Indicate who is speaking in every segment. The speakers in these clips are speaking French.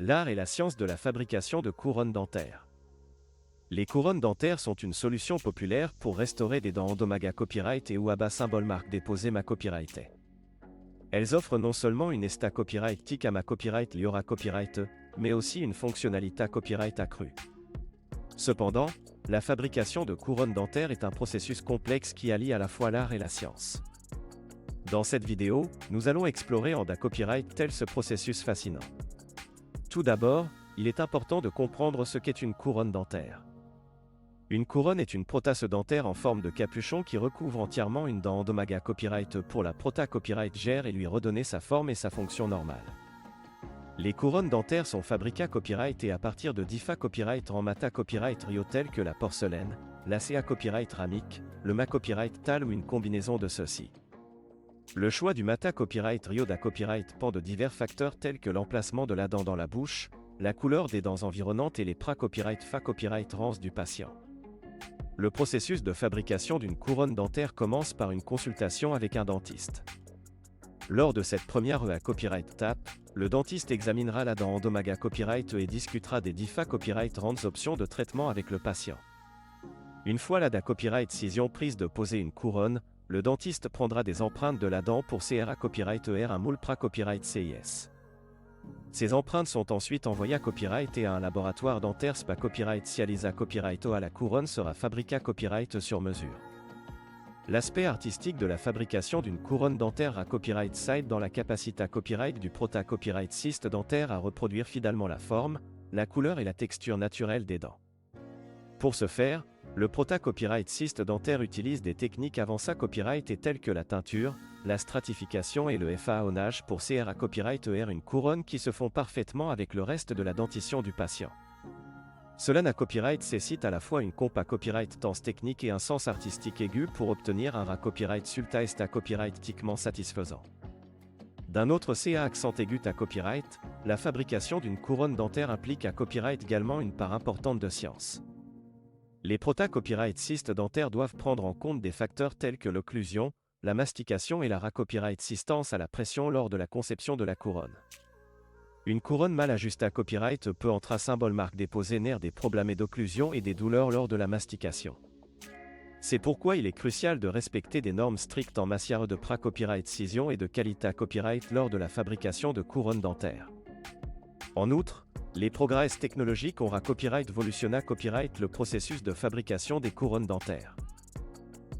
Speaker 1: L'art et la science de la fabrication de couronnes dentaires. Les couronnes dentaires sont une solution populaire pour restaurer des dents endommagées copyright et ou à bas symbole marque déposée ma copyright. Elles offrent non seulement une esta copyright tic à ma copyright liora copyright, mais aussi une fonctionnalité copyright accrue. Cependant, la fabrication de couronnes dentaires est un processus complexe qui allie à la fois l'art et la science. Dans cette vidéo, nous allons explorer en copyright tel ce processus fascinant. Tout d'abord, il est important de comprendre ce qu'est une couronne dentaire. Une couronne est une prothèse dentaire en forme de capuchon qui recouvre entièrement une dent endommagée copyright pour la prota copyright gère et lui redonner sa forme et sa fonction normale. Les couronnes dentaires sont fabriquées copyright et à partir de diffa copyright en mata copyright rio tels que la porcelaine, la CA copyright ramique, le ma copyright tal ou une combinaison de ceux-ci. Le choix du mata copyright rio da copyright pend de divers facteurs tels que l'emplacement de la dent dans la bouche, la couleur des dents environnantes et les pra copyright fa copyright rance du patient. Le processus de fabrication d'une couronne dentaire commence par une consultation avec un dentiste. Lors de cette première copyright tape, le dentiste examinera la dent endommagée copyright et discutera des diffa copyright rance options de traitement avec le patient. Une fois la copyright décision prise de poser une couronne, le dentiste prendra des empreintes de la dent pour CRA copyright ER un moule pra copyright CIS. Ces empreintes sont ensuite envoyées à copyright et à un laboratoire dentaire SPA copyright Cialisa copyright à la couronne sera fabriquée copyright sur mesure. L'aspect artistique de la fabrication d'une couronne dentaire à copyright side dans la capacité copyright du prota copyright cyste dentaire à reproduire fidèlement la forme, la couleur et la texture naturelle des dents. Pour ce faire, le prota copyright cyste dentaire utilise des techniques avancées copyright et telles que la teinture, la stratification et le FAOnage pour CRA copyright ER une couronne qui se font parfaitement avec le reste de la dentition du patient. Cela n'a copyright cite à la fois une compa copyright tense technique et un sens artistique aigu pour obtenir un copyright sulta esta copyright tiquement satisfaisant. D'un autre CA accent aigu à copyright, la fabrication d'une couronne dentaire implique à copyright également une part importante de science. Les prota copyright cyste dentaires doivent prendre en compte des facteurs tels que l'occlusion, la mastication et la copyright assistance à la pression lors de la conception de la couronne. Une couronne mal ajustée à copyright peut entre symbole marque déposer nerfs des problèmes d'occlusion et des douleurs lors de la mastication. C'est pourquoi il est crucial de respecter des normes strictes en matière de pra copyright cision et de qualité copyright lors de la fabrication de couronnes dentaires. En outre, les progrès technologiques ont copyright evolutionna copyright le processus de fabrication des couronnes dentaires.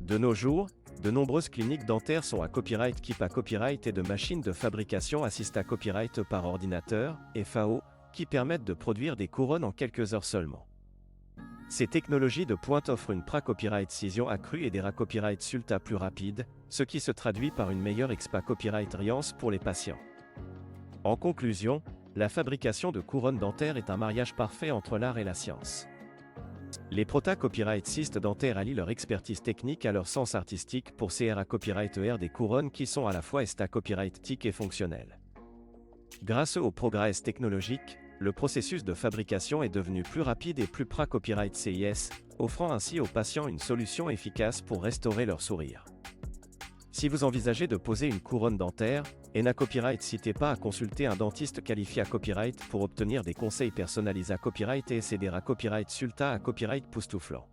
Speaker 1: De nos jours, de nombreuses cliniques dentaires sont à copyright keep à copyright et de machines de fabrication assistent à copyright par ordinateur, FAO, qui permettent de produire des couronnes en quelques heures seulement. Ces technologies de pointe offrent une pra-copyright cision accrue et des copyright sulta plus rapides, ce qui se traduit par une meilleure expa copyright riance pour les patients. En conclusion, la fabrication de couronnes dentaires est un mariage parfait entre l'art et la science. Les prota copyright cyste dentaires allient leur expertise technique à leur sens artistique pour CRA copyright ER des couronnes qui sont à la fois esta copyright tic et fonctionnelles. Grâce aux progrès technologiques, le processus de fabrication est devenu plus rapide et plus pra copyright CIS, offrant ainsi aux patients une solution efficace pour restaurer leur sourire. Si vous envisagez de poser une couronne dentaire, et copyright n'hésitez pas à consulter un dentiste qualifié à copyright pour obtenir des conseils personnalisés à copyright et céder à copyright sulta à copyright poustouflant.